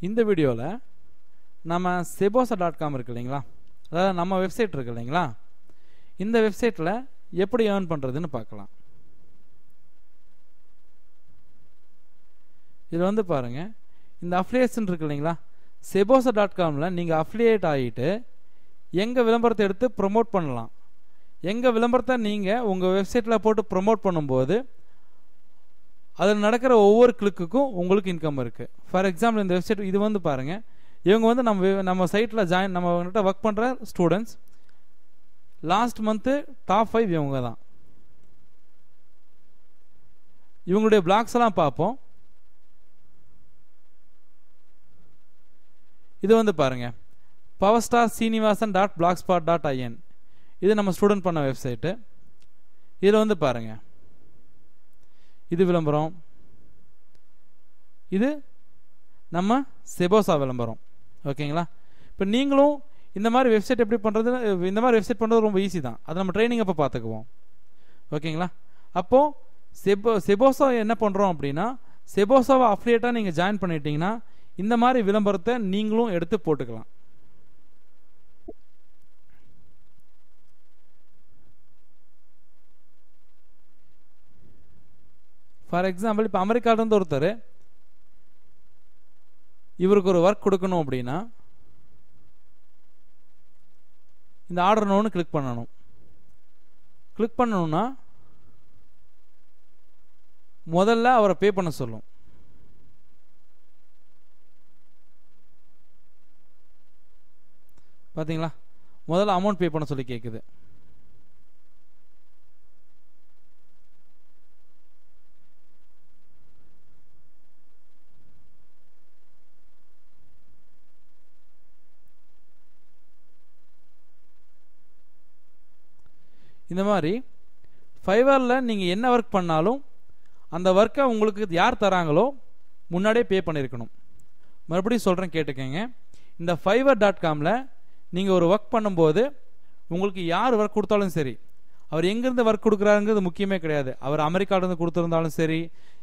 இந்த வீடியோவில் நம்ம sebosa.com இருக்கு இல்லைங்களா, அதாவது நம்ம வெப்சைட் இருக்கு இல்லைங்களா, இந்த வெப்சைட்டில் எப்படி ஏர்ன் பண்ணுறதுன்னு பார்க்கலாம். இதில் வந்து பாருங்கள், இந்த அஃபிலியேஷன் இருக்கு இல்லைங்களா, sebosa.comல நீங்கள் அஃபிலியேட் ஆகிட்டு எங்கள் விளம்பரத்தை எடுத்து ப்ரொமோட் பண்ணலாம். எங்கள் விளம்பரத்தை நீங்கள் உங்கள் வெப்சைட்டில் போட்டு ப்ரொமோட் பண்ணும்போது அதில் நடக்கிற ஒவ்வொரு கிளிக்குக்கும் உங்களுக்கு இன்கம் இருக்குது. ஃபார் எக்ஸாம்பிள் இந்த வெப்சைட் இது வந்து பாருங்கள், இவங்க வந்து நம்ம சைட்டில் நம்மகிட்ட ஒர்க் பண்ணுற ஸ்டூடெண்ட்ஸ். லாஸ்ட் மந்த்து டாப் 5 இவங்க தான். இவங்களுடைய பிளாக்ஸ் எல்லாம் பார்ப்போம். இது வந்து பாருங்க, powerstar.srinivasan.blogspot.in, இது நம்ம ஸ்டூடெண்ட் பண்ண வெப்சைட்டு. இதில் வந்து பாருங்க, இது விளம்பரம், இது நம்ம செபோசா விளம்பரம். ஓகேங்களா? இப்போ நீங்களும் இந்த மாதிரி வெப்சைட் எப்படி பண்ணுறது, இந்த மாதிரி வெப்சைட் பண்ணுறது ரொம்ப ஈஸி தான். அதை நம்ம ட்ரைனிங் அப்போ பார்த்துக்குவோம். ஓகேங்களா? அப்போது செபோசா என்ன பண்ணுறோம் அப்படின்னா, செபோசாவை அஃபிலியேட்டாக நீங்கள் ஜாயின் பண்ணிட்டீங்கன்னா இந்த மாதிரி விளம்பரத்தை நீங்களும் எடுத்து போட்டுக்கலாம். ஃபார் எக்ஸாம்பிள் இப்போ அமெரிக்காவிலேருந்து ஒருத்தர் இவருக்கு ஒரு ஒர்க் கொடுக்கணும் அப்படின்னா இந்த ஆர்டர் நோன்னு கிளிக் பண்ணணும். கிளிக் பண்ணணும்னா முதல்ல அவரை பே பண்ண சொல்லும். பார்த்தீங்களா, முதல்ல அமௌண்ட் பே பண்ண சொல்லி கேட்குது. இந்த மாதிரி ஃபைவரில் நீங்கள் என்ன ஒர்க் பண்ணாலும் அந்த ஒர்க்கை உங்களுக்கு யார் தராங்களோ முன்னாடியே பே பண்ணியிருக்கணும். மறுபடியும் சொல்கிறேன், கேட்டுக்கங்க. இந்த fiverr.comல நீங்கள் ஒரு ஒர்க் பண்ணும்போது உங்களுக்கு யார் ஒர்க் கொடுத்தாலும் சரி, அவர் எங்கேருந்து ஒர்க் கொடுக்குறாருங்கிறது முக்கியமே கிடையாது. அவர் அமெரிக்காவிலேருந்து கொடுத்துருந்தாலும் சரி,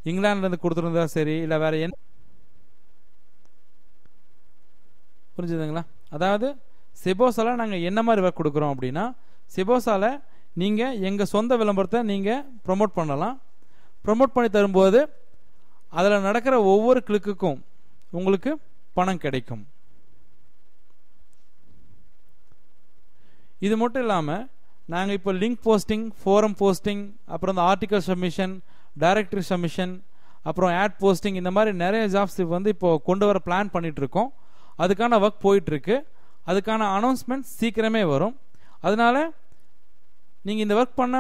இங்கிலாந்துலேருந்து கொடுத்துருந்தாலும் சரி, இல்லை வேறு என்ன, புரிஞ்சுதுங்களா? அதாவது செபோசாவில் நாங்கள் என்ன மாதிரி ஒர்க் கொடுக்குறோம் அப்படின்னா, செபோசாவில் நீங்கள் எங்கள் சொந்த விளம்பரத்தை நீங்கள் ப்ரொமோட் பண்ணலாம். ப்ரொமோட் பண்ணி தரும்போது அதில் நடக்கிற ஒவ்வொரு கிளிக்குக்கும் உங்களுக்கு பணம் கிடைக்கும். இது மட்டும் இல்லாமல் நாங்கள் இப்போ லிங்க் போஸ்டிங், ஃபோரம் போஸ்டிங், அப்புறம் இந்த ஆர்டிக்கல் சப்மிஷன், டைரக்டரி சப்மிஷன், அப்புறம் ஆட் போஸ்டிங், இந்த மாதிரி நிறைய ஜாப்ஸ் வந்து இப்போ கொண்டு வர பிளான் பண்ணிட்டு இருக்கோம். அதுக்கான ஒர்க் போயிட்டுருக்கு. அதுக்கான அனௌன்ஸ்மெண்ட் சீக்கிரமே வரும். அதனால நீங்கள் இந்த ஒர்க் பண்ண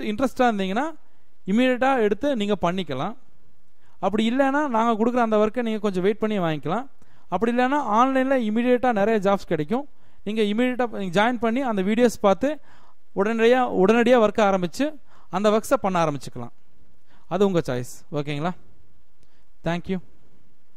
இன்ட்ரெஸ்டாக இருந்தீங்கன்னா இமீடியட்டாக எடுத்து நீங்கள் பண்ணிக்கலாம். அப்படி இல்லைன்னா நாங்கள் கொடுக்குற அந்த ஒர்க்கை நீங்கள் கொஞ்சம் வெயிட் பண்ணி வாங்கிக்கலாம். அப்படி இல்லைன்னா ஆன்லைனில் இமீடியட்டாக நிறைய ஜாப்ஸ் கிடைக்கும். நீங்கள் இமீடியட்டாக ஜாயின் பண்ணி அந்த வீடியோஸ் பார்த்து உடனடியாக ஒர்க்கை ஆரம்பித்து அந்த ஒர்க்ஸை பண்ண ஆரம்பிச்சுக்கலாம். அது உங்கள் சாய்ஸ். ஓகேங்களா? தேங்க்யூ.